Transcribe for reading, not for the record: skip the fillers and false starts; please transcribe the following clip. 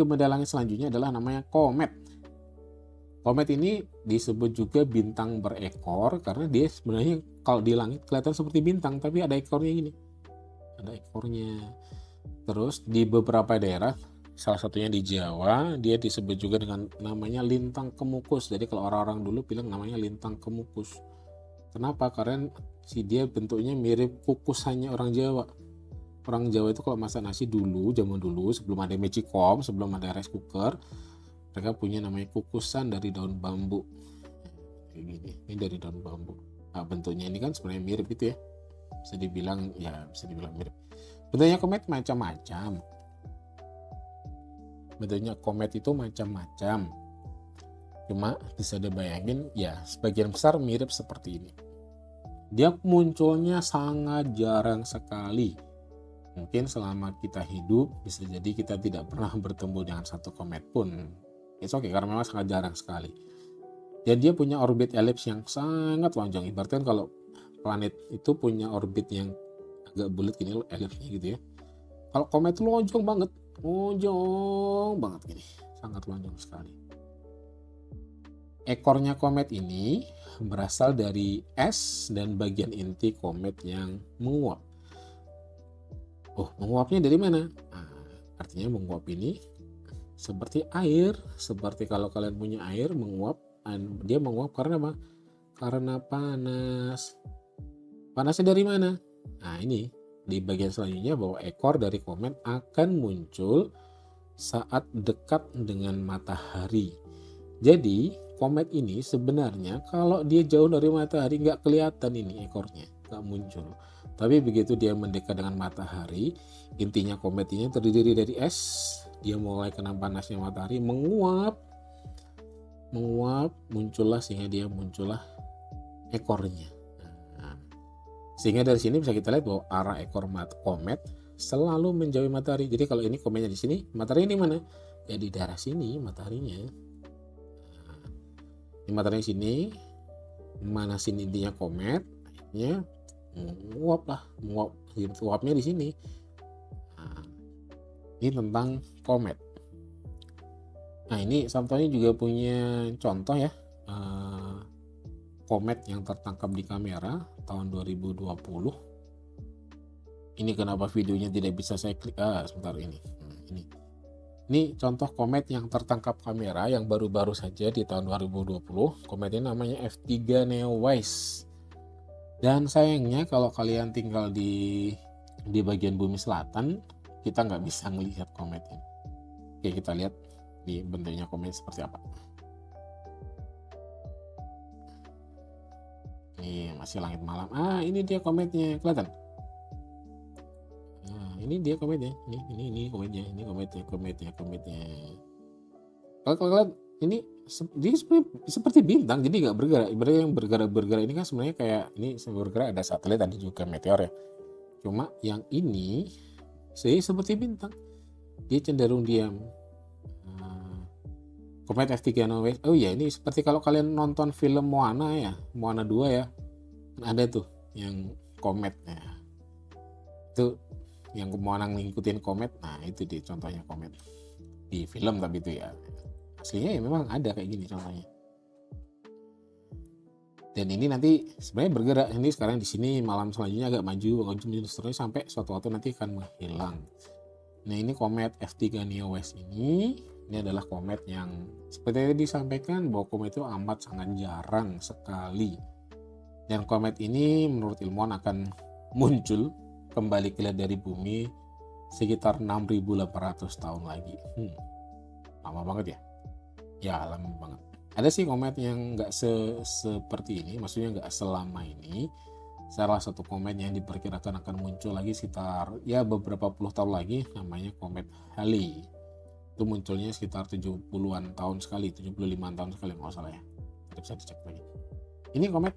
benda langit selanjutnya adalah namanya komet. Komet ini disebut juga bintang berekor karena dia sebenarnya kalau di langit kelihatan seperti bintang, tapi ada ekornya gini. Ada ekornya. Terus di beberapa daerah, salah satunya di Jawa, dia disebut juga dengan namanya lintang kemukus. Jadi kalau orang-orang dulu bilang namanya lintang kemukus. Kenapa? Karena dia bentuknya mirip kukusannya orang Jawa. Orang Jawa itu kalau masak nasi dulu, zaman dulu, sebelum ada magicom, sebelum ada rice cooker, mereka punya namanya kukusan dari daun bambu. Kayak gini, ini dari daun bambu. Nah, bentuknya ini kan sebenarnya mirip itu ya. Bisa dibilang mirip. Bentuknya komet macam-macam. Bentuknya komet itu macam-macam. Cuma bisa dibayangin ya sebagian besar mirip seperti ini. Dia munculnya sangat jarang sekali. Mungkin selama kita hidup bisa jadi kita tidak pernah bertemu dengan satu komet pun. It's okay karena memang sangat jarang sekali. Dan dia punya orbit elips yang sangat lonjong. Ibaratnya kalau planet itu punya orbit yang agak bulat gini elipsnya gitu ya. Kalau komet itu lonjong banget gini, sangat lonjong sekali. Ekornya komet ini berasal dari es dan bagian inti komet yang menguap. Menguapnya dari mana? Artinya menguap ini seperti air, seperti kalau kalian punya air menguap, dia menguap karena apa? Karena panas. Panasnya dari mana? Nah ini di bagian selanjutnya bahwa ekor dari komet akan muncul saat dekat dengan matahari. Jadi komet ini sebenarnya kalau dia jauh dari matahari nggak kelihatan ini ekornya, nggak muncul. Tapi begitu dia mendekat dengan matahari, intinya komet ini terdiri dari es, dia mulai kena panasnya matahari, menguap, muncullah ekornya. Sehingga dari sini bisa kita lihat bahwa arah ekor komet selalu menjauhi matahari. Jadi kalau ini kometnya di sini, matahari ini mana? Ya di daerah sini mataharinya. Ini matahari sini, manasin intinya komet, akhirnya uapnya di sini. Ini tentang komet. Nah ini Sabtonya juga punya contoh ya, komet yang tertangkap di kamera tahun 2020. Ini kenapa videonya tidak bisa saya klik? Sebentar ini. Ini contoh komet yang tertangkap kamera yang baru-baru saja di tahun 2020. Komet ini namanya F3 Neowise. Dan sayangnya kalau kalian tinggal di bagian bumi selatan, kita nggak bisa melihat komet ini. Oke, kita lihat di bentuknya komet seperti apa. Ini masih langit malam. Ini dia kometnya, kelihatan? Ini dia kometnya. Ini kometnya. Ini kometnya. Kalau kalian ini dia seperti bintang, jadi nggak bergerak. Ibaratnya yang bergerak ini kan sebenarnya kayak ini bergerak ada satelit, ada juga meteor ya. Cuma yang ini seperti bintang. Dia cenderung diam. Komet F3 Neowise. Oh iya, ini seperti kalau kalian nonton film Moana ya, Moana 2 ya. Ada tuh yang komet ya. Itu yang Moana ngikutin komet. Nah, itu dia contohnya komet. Di film tapi itu ya. Aslinya ya memang ada kayak gini contohnya. Dan ini nanti sebenarnya bergerak. Ini sekarang di sini, malam selanjutnya agak maju terus sampai suatu waktu nanti akan menghilang. Nah, ini komet F3 Neowise ini adalah komet yang seperti yang disampaikan bahwa komet itu amat sangat jarang sekali. Dan komet ini menurut ilmuwan akan muncul kembali kelihatan dari bumi sekitar 6.800 tahun lagi. Lama banget ya? Ya, lama banget. Ada sih komet yang nggak seperti ini, maksudnya nggak selama ini. Salah satu komet yang diperkirakan akan muncul lagi sekitar ya beberapa puluh tahun lagi, namanya komet Halley. Itu munculnya sekitar 70-an tahun sekali, 75-an tahun sekali nggak salah ya. Bisa dicek lagi. Ini komet